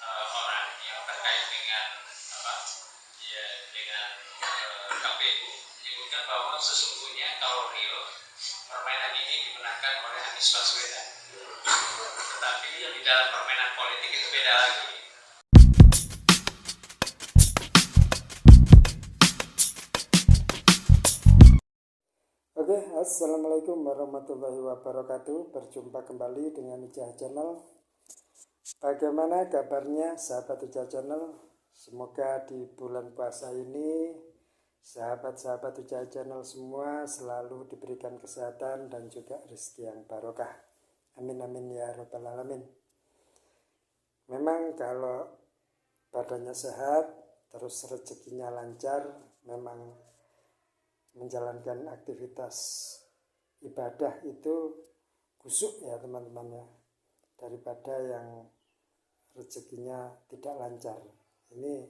orang yang terkait dengan dengan KPU menyebutkan bahwa sesungguhnya kalau real permainan ini dimenangkan oleh Anies Baswedan, tetapi yang di dalam permainan politik itu beda lagi. Oke, assalamualaikum warahmatullahi wabarakatuh. Berjumpa kembali dengan Ijah Channel. Bagaimana kabarnya sahabat Ijah Channel? Semoga di bulan puasa ini sahabat-sahabat Ijah Channel semua selalu diberikan kesehatan dan juga rezeki yang barokah. Amin amin ya rabbal alamin. Memang kalau badannya sehat, terus rezekinya lancar, memang menjalankan aktivitas ibadah itu khusyuk ya teman-teman ya, daripada yang rezekinya tidak lancar. Ini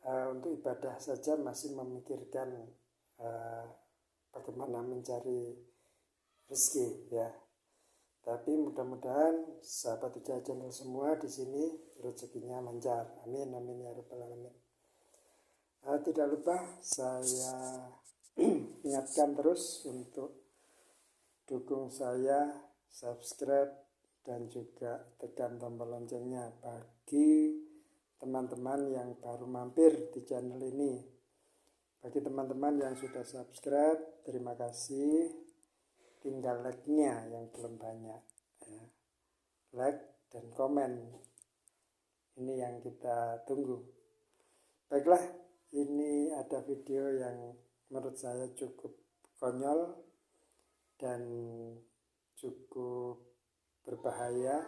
untuk ibadah saja masih memikirkan bagaimana mencari rezeki ya. Tapi mudah-mudahan sahabat Ijah Channel semua di sini rezekinya lancar. Amin amin ya rabbal alamin. Tidak lupa saya ingatkan terus untuk dukung saya, subscribe dan juga tekan tombol loncengnya bagi teman-teman yang baru mampir di channel ini. Bagi teman-teman yang sudah subscribe, terima kasih. Tinggal like-nya yang belum banyak ya. Like dan komen, ini yang kita tunggu. Baiklah, ini ada video yang menurut saya cukup konyol dan cukup berbahaya,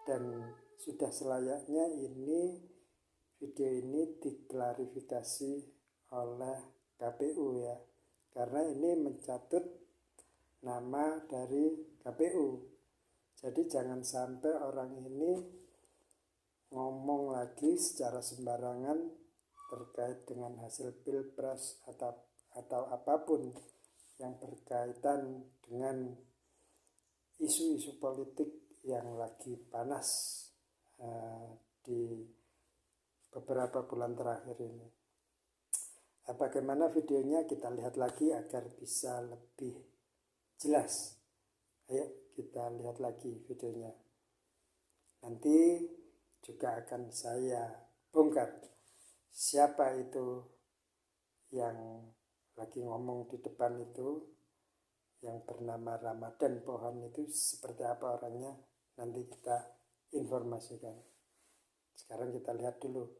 dan sudah selayaknya video ini diklarifikasi oleh KPU ya, karena ini mencatut nama dari KPU. Jadi jangan sampai orang ini ngomong lagi secara sembarangan terkait dengan hasil pilpres atau apapun yang berkaitan dengan isu-isu politik yang lagi panas di beberapa bulan terakhir ini. Bagaimana videonya kita lihat lagi agar bisa lebih jelas. Ayo kita lihat lagi videonya. Nanti juga akan saya bongkar siapa itu yang lagi ngomong di depan itu, yang bernama Ramadan Pohon itu seperti apa orangnya, nanti kita informasikan. Sekarang kita lihat dulu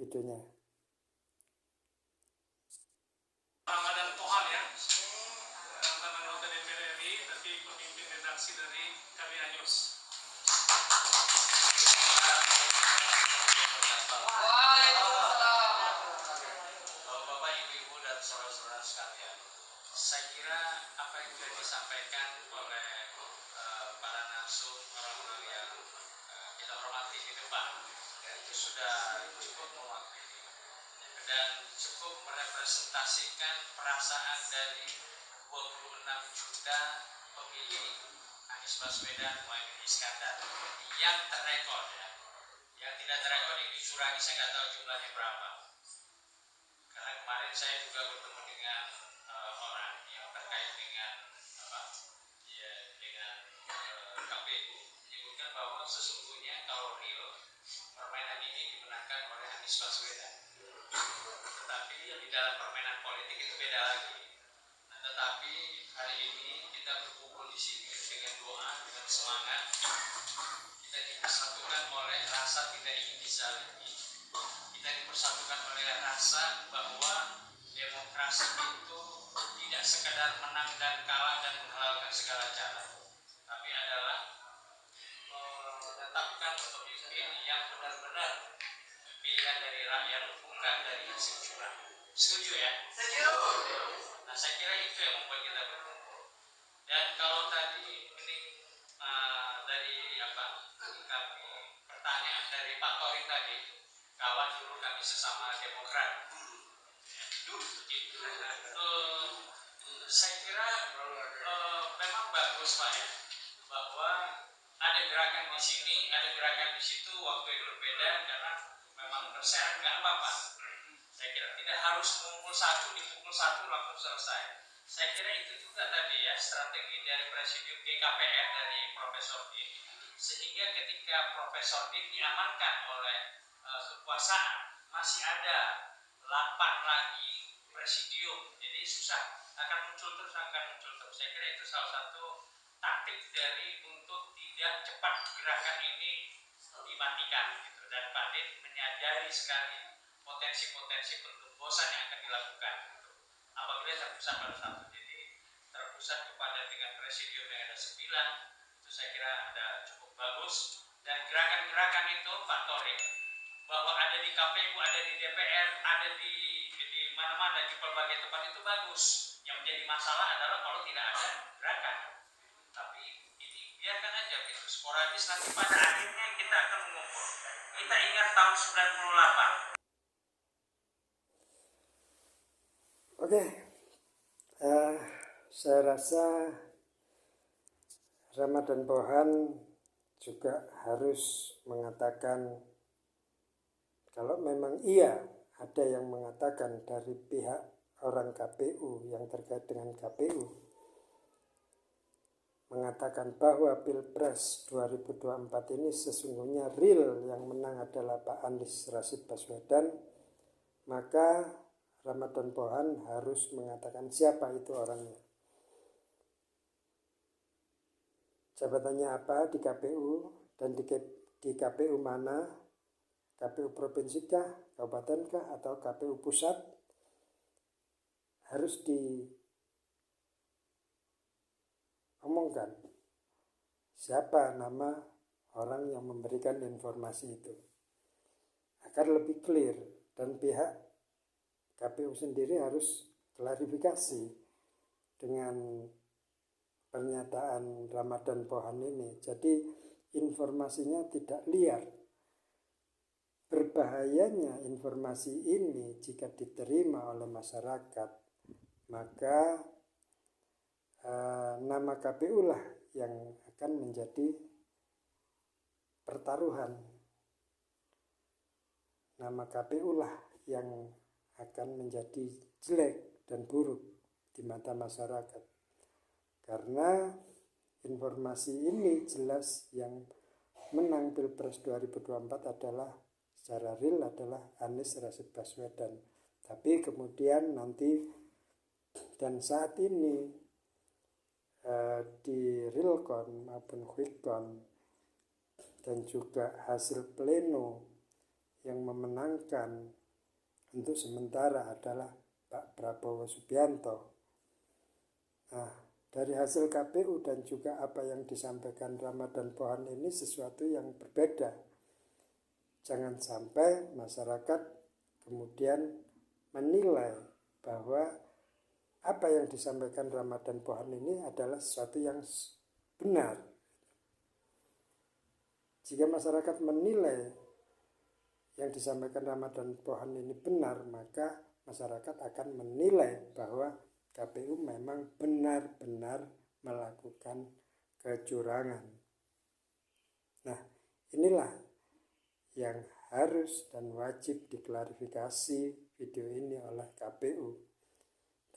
videonya. Ramadan Pohon ya, mantan anggota DPR RI, tapi pemimpin redaksi dari KBA News. Bapak, Ibu, dan saudara-saudara sekalian, saya kira apa yang sudah disampaikan oleh para narsum, orang-orang yang kita hormati di depan, itu sudah cukup mewakili dan cukup merepresentasikan perasaan dari 26 juta pemilih Anies Baswedan Muhaimin Iskandar yang terrekod ya. Yang tidak terrekod yang dicurangi saya nggak tahu jumlahnya berapa. Karena kemarin saya juga bertemu dengan orang yang terkait dengan KPU menyebutkan bahwa sesungguhnya kalau real permainan ini dimenangkan oleh Anies Baswedan, tetapi yang di dalam permainan politik itu beda lagi. Nah, tetapi hari ini kita berkumpul di sini dengan doa, dengan semangat, kita dipersatukan oleh rasa tidak ingin dizalimi. Kita dipersatukan oleh rasa bahwa demokrasi itu tidak sekedar menang dan kalah dan menghalalkan segala cara, tapi adalah menetapkan pemimpin yang benar-benar pilihan dari rakyat, bukan dari hasil curang. Setuju ya? Setuju. Nah, saya kira itu yang membuat kita berkumpul. Dan kalau tadi ini dari kami pertanyaan dari Pak Tori tadi, kawan dulu kami sesama Demokrat. saya kira memang bagus Pak ya, bahwa ada gerakan di sini, ada gerakan di situ, waktu yang berbeda karena memang terseret, nggak apa-apa. Saya kira tidak harus mengumpul satu, dipukul satu langsung selesai. Saya kira itu juga tadi ya strategi dari Presidium GKPR dari Profesor Din, sehingga ketika Profesor Din diamankan oleh kekuasaan, masih ada 8 lagi presidium, jadi susah, akan muncul terus. Saya kira itu salah satu taktik dari untuk tidak cepat gerakan ini dimatikan gitu. Dan Pak Din menyadari sekali potensi-potensi penembosan yang akan dilakukan gitu. Apabila terpusat pada satu, jadi terpusat kepada dengan presidium yang ada 9, itu saya kira ada cukup bagus. Dan gerakan-gerakan itu Pak Torik, bahwa ada di KPU, ada di DPR, ada di mana-mana, di berbagai tempat, itu bagus. Yang menjadi masalah adalah kalau tidak ada gerakan. Tapi ini biarkan aja gitu, sporadis, nanti pada akhirnya kita akan mengumpul. Kita ingat tahun 98. Oke, saya rasa Ramadan Pohan juga harus mengatakan, kalau memang iya ada yang mengatakan dari pihak orang KPU yang terkait dengan KPU mengatakan bahwa Pilpres 2024 ini sesungguhnya real yang menang adalah Pak Anies Rashid Baswedan, maka Ramadan Pohan harus mengatakan siapa itu orangnya. Jabatannya apa di KPU, dan di KPU mana? KPU provinsi kah, kabupaten kah, atau KPU pusat? Harus diomongkan siapa nama orang yang memberikan informasi itu, agar lebih clear. Dan pihak KPU sendiri harus klarifikasi dengan pernyataan Ramadan Pohan ini. Jadi informasinya tidak liar. Berbahayanya informasi ini jika diterima oleh masyarakat, maka nama KPU lah yang akan menjadi pertaruhan. Nama KPU lah yang akan menjadi jelek dan buruk di mata masyarakat. Karena informasi ini jelas yang menang Pilpres 2024 adalah secara real adalah Anies Rashid Baswedan. Tapi kemudian nanti dan saat ini di Realcon maupun Quickcon dan juga hasil pleno yang memenangkan untuk sementara adalah Pak Prabowo Subianto. Nah, dari hasil KPU dan juga apa yang disampaikan Ramadan Pohan ini sesuatu yang berbeda. Jangan sampai masyarakat kemudian menilai bahwa apa yang disampaikan Ramadan Pohan ini adalah sesuatu yang benar. Jika masyarakat menilai yang disampaikan Ramadan Pohan ini benar, maka masyarakat akan menilai bahwa KPU memang benar-benar melakukan kecurangan. Nah, inilah yang harus dan wajib diklarifikasi video ini oleh KPU.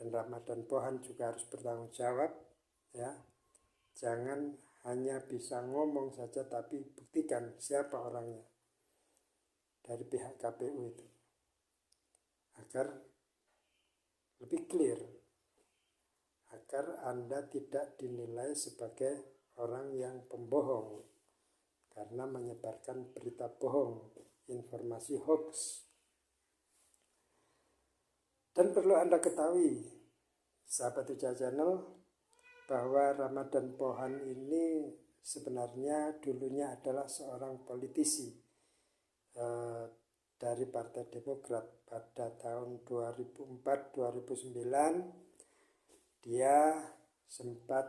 Dan Ramadan Pohan juga harus bertanggung jawab, ya. Jangan hanya bisa ngomong saja, tapi buktikan siapa orangnya dari pihak KPU itu, agar lebih clear, agar Anda tidak dinilai sebagai orang yang pembohong karena menyebarkan berita bohong, informasi hoax. Dan perlu Anda ketahui, sahabat Uja Channel, bahwa Ramadan Pohan ini sebenarnya dulunya adalah seorang politisi dari Partai Demokrat. Pada tahun 2004-2009 dia sempat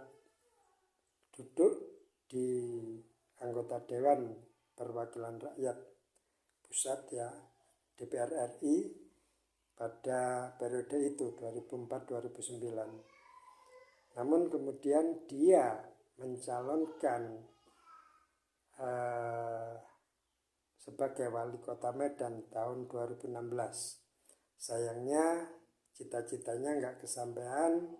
duduk di anggota Dewan Perwakilan Rakyat Pusat, ya, DPR RI pada periode itu 2004-2009. Namun kemudian dia mencalonkan sebagai wali kota Medan tahun 2016. Sayangnya cita-citanya nggak kesampaian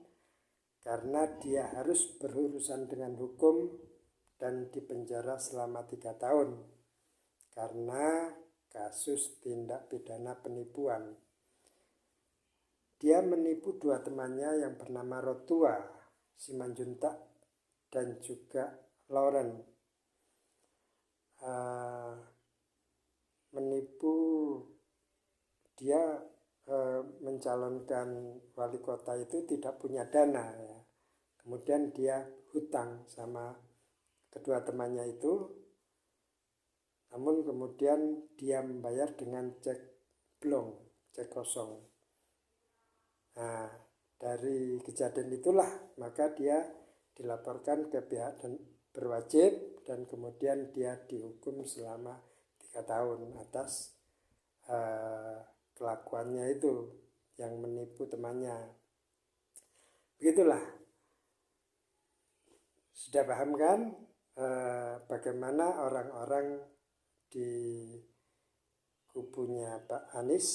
karena dia harus berurusan dengan hukum dan dipenjara selama 3 tahun karena kasus tindak pidana penipuan. Dia menipu 2 temannya yang bernama Rotua Simanjuntak dan juga Lauren. Menipu dia mencalonkan wali kota itu tidak punya dana ya. Kemudian dia hutang sama kedua temannya itu, namun kemudian dia membayar dengan cek blong, cek kosong. Nah, dari kejadian itulah maka dia dilaporkan ke pihak berwajib dan kemudian dia dihukum selama 3 tahun atas kelakuannya itu yang menipu temannya. Begitulah. Sudah paham kan bagaimana orang-orang di kubunya Pak Anies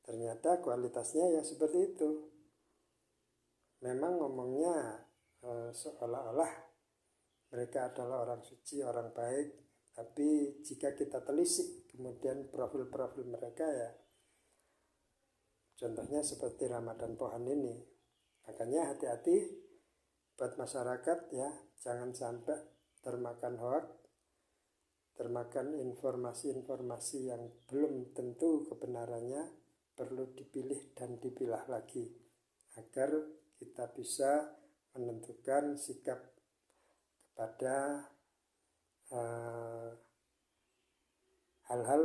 ternyata kualitasnya ya seperti itu. Memang ngomongnya seolah-olah mereka adalah orang suci, orang baik, tapi jika kita telisik kemudian profil-profil mereka ya contohnya seperti Ramadan Pohan ini. Makanya hati-hati buat masyarakat ya, jangan sampai termakan hoax, termakan informasi-informasi yang belum tentu kebenarannya, perlu dipilih dan dipilah lagi agar kita bisa menentukan sikap kepada hal-hal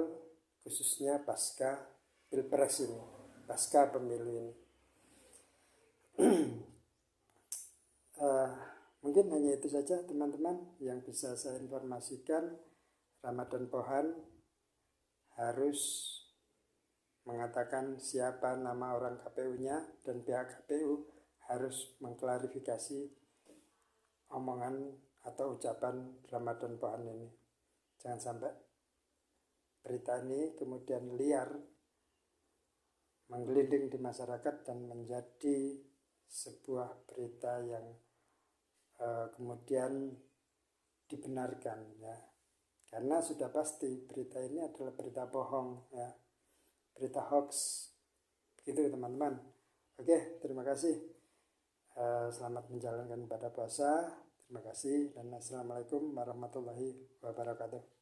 khususnya pasca pilpres ini, pasca pemilu ini. Mungkin hanya itu saja teman-teman yang bisa saya informasikan. Ramadan Pohan harus mengatakan siapa nama orang KPU-nya dan pihak KPU harus mengklarifikasi omongan atau ucapan Ramadan Pohan ini. Jangan sampai berita ini kemudian liar menggelinding di masyarakat dan menjadi sebuah berita yang kemudian dibenarkan ya. Karena sudah pasti berita ini adalah berita bohong ya, berita hoax. Begitu teman-teman. Oke, terima kasih. Selamat menjalankan ibadah puasa. Terima kasih dan assalamualaikum warahmatullahi wabarakatuh.